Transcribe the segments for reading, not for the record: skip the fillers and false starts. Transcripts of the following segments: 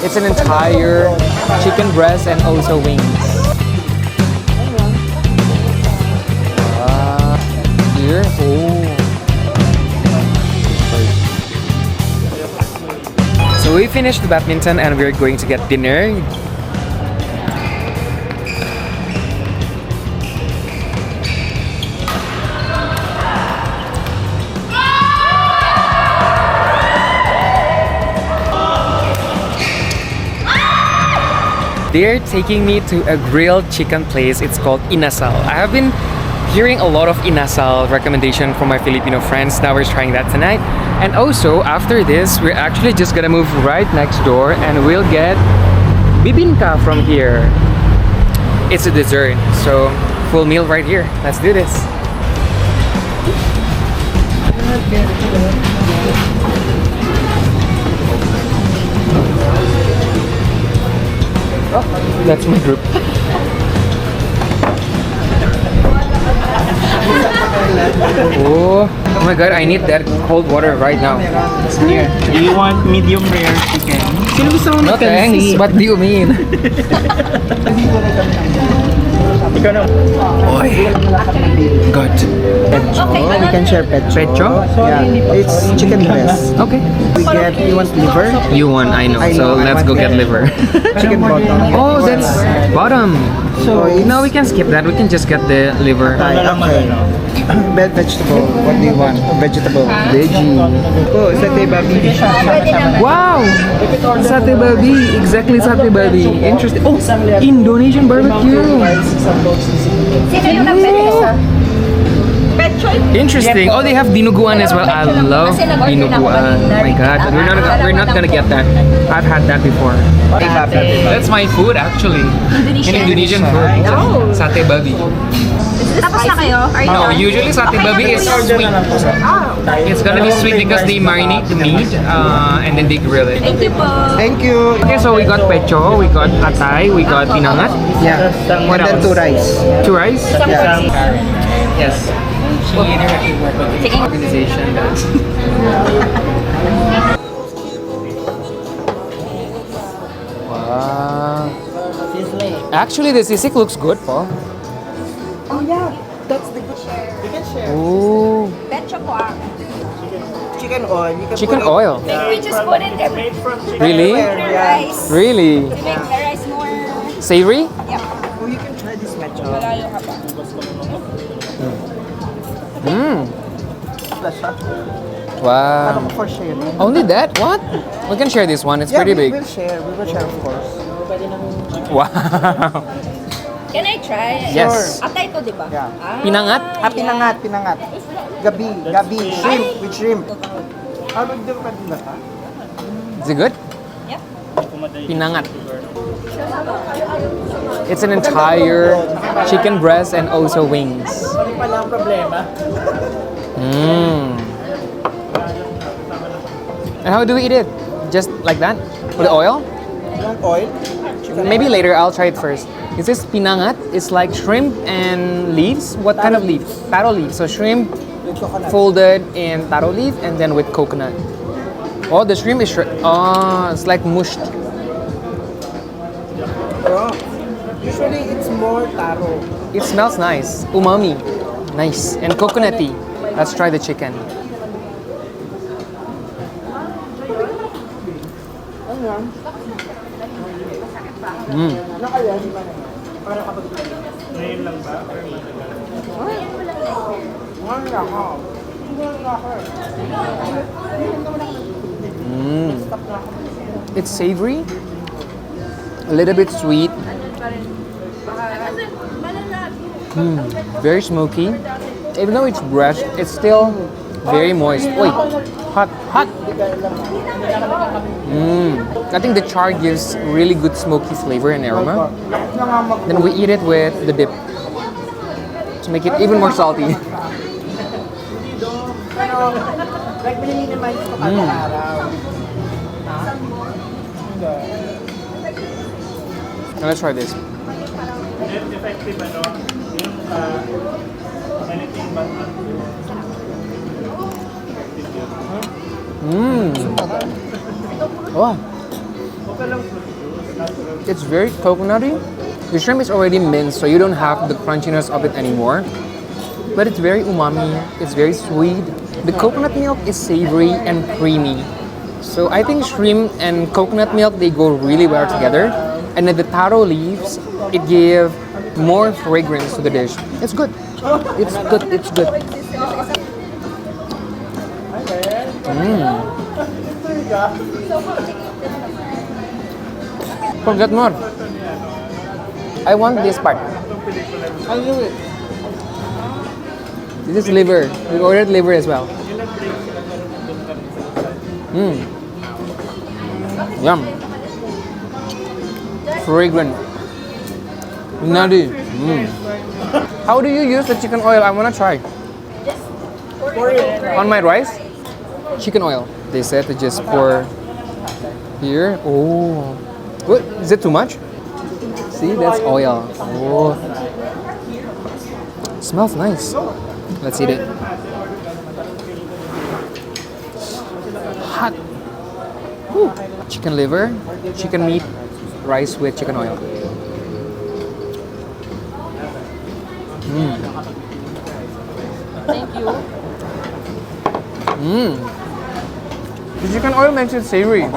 It's an entire chicken breast and also wings. Here, So we finished the badminton and we're going to get dinner. They're taking me to a grilled chicken place. It's called Inasal. I have been hearing a lot of Inasal recommendation from my Filipino friends. Now we're trying that tonight. And also, after this, we're actually just gonna move right next door and we'll get Bibingka from here. It's a dessert, so full meal right here. Let's do this. Oh, that's my group. Oh my god, I need that cold water right now. It's near. Do you want medium rare chicken? Sino gusto mo No thanks, what do you mean? Ikaw na. Oy. God. Pecho. We can share pecho. Pecho? Yeah, it's chicken breast. Okay. You want liver? You want, I know. So let's go get liver. Chicken bottom. Oh, that's bottom. So Now we can skip that. We can just get the liver. Okay. Vegetable. What do you want? Vegetable. Veggie. Oh, satay babi. Wow! Satay babi. Exactly satay babi. Interesting. Oh, Indonesian barbecue. Interesting. Oh, they have dinuguan as well. I love dinuguan. Oh my god. But we're not gonna get that. I've had that before. That's my food actually. Indonesian food. Satay babi. Tapos na kayo? No, usually satay babi is sweet. It's gonna be sweet because they marinate the meat and then they grill it. Thank you po. Thank you. Okay, so we got pecho, we got atay, we got pinangat. Yeah. What And then else? 2 rice. 2 rice? Yes. Taking Organization. Wow. Actually, the sisig looks good, Paul. Oh yeah, that's the good share. You can share. Ooh. pecho po ah. Chicken oil. You can Chicken put it oil. We just put it there. Really? The rice. Really? To make the rice more... Savory? Yeah. Oh, you can try this pecho. Malayo ka pa. Mmm. Plus, Wow. for sharing. Only that? What? We can share this one. It's Yeah, pretty we big. will share. We will share, of course. Wow. Can I try? Yes. Atay to, di ba? Yeah. Pinangat? Pinangat. Gabi. Shrimp, with shrimp. How would you do that? Is it good? Yep. Pinangat. It's an entire chicken breast and also wings. Mmm. And how do we eat it? Just like that? With oil? You want oil? Maybe later, I'll try it first. This is pinangat. It's like shrimp and leaves. What kind of leaf? Taro leaf. So shrimp With coconut. folded in taro leaf and then with coconut. Oh, the shrimp is oh, it's like mushed. Oh. Usually it's more taro. It smells nice. Umami. Nice. And coconutty. Let's try the chicken. Mm. It's savory, a little bit sweet, very smoky. Even though it's breast, it's still very moist. Wait, hot. I think the char gives really good smoky flavor and aroma. Then we eat it with the dip to make it even more salty. Now let's try this. Wow. It's very coconutty. The shrimp is already minced, so you don't have the crunchiness of it anymore. But it's very umami. It's very sweet. The coconut milk is savory and creamy. So I think shrimp and coconut milk, they go really well together. And then the taro leaves, it give more fragrance to the dish. It's good. It's good. It's good. Forget more. I want this part. I'll do it. This is liver. We ordered liver as well. Yum. Fragrant. Nutty. How do you use the chicken oil? I wanna try. Pour it. On my rice? Chicken oil. They said to just pour here. Oh. What? Is it too much? See, that's oil. Oh. Smells nice. Let's eat it. Hot. Whew. Chicken liver, chicken meat, rice with chicken oil. Thank you. The chicken oil makes it savory.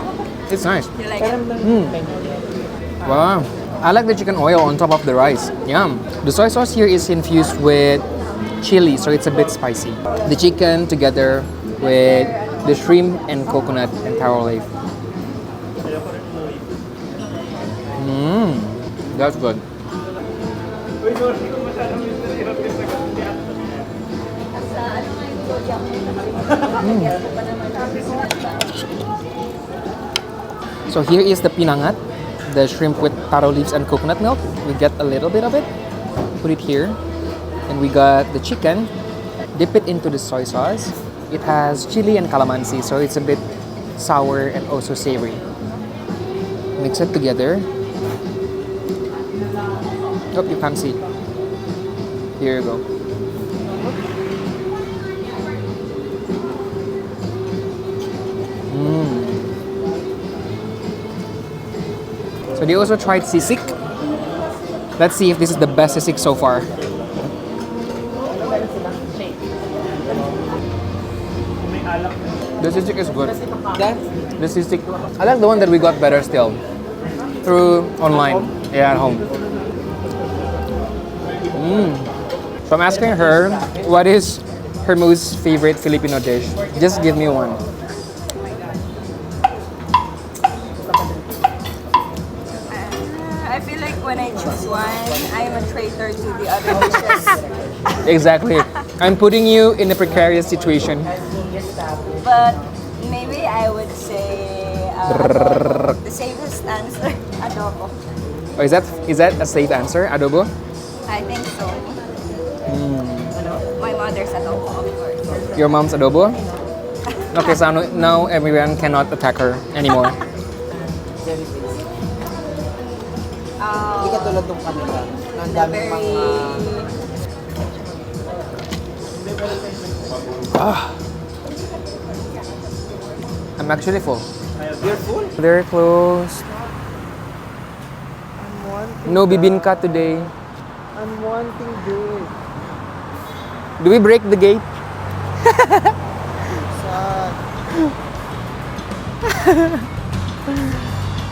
It's nice. You like it? Wow. I like the chicken oil on top of the rice. Yum. The soy sauce here is infused with chili, so it's a bit spicy. The chicken together with the shrimp and coconut and taro leaf. That's good. So here is the pinangat, the shrimp with taro leaves and coconut milk. We get a little bit of it, put it here, and we got the chicken. Dip it into the soy sauce. It has chili and calamansi, so it's a bit sour and also savory. Mix it together. Oh, you can't see. Here you go. So they also tried sisig. Let's see if this is the best sisig so far. The sisig is good. The sisig, I like the one that we got better still. Through online. Yeah, at home. So I'm asking her, what is her most favorite Filipino dish? Just give me one. I feel like when I choose one, I am a traitor to the other dishes. Exactly. I'm putting you in a precarious situation. But maybe I would say adobo. The safest answer, adobo. Oh, is that a safe answer, adobo? I think so. My mother's adobo, of course. Your mom's adobo? Okay, so now everyone cannot attack her anymore. Hindi ka tulad ng kanila. Ang daming mga... I'm actually full. You're full? They're closed. No Bibingka today. I'm wanting this. Do we break the gate? Sad.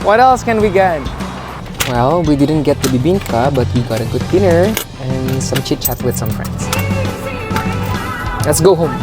What else can we get? Well, we didn't get the Bibingka, but we got a good dinner and some chit chat with some friends. Let's go home.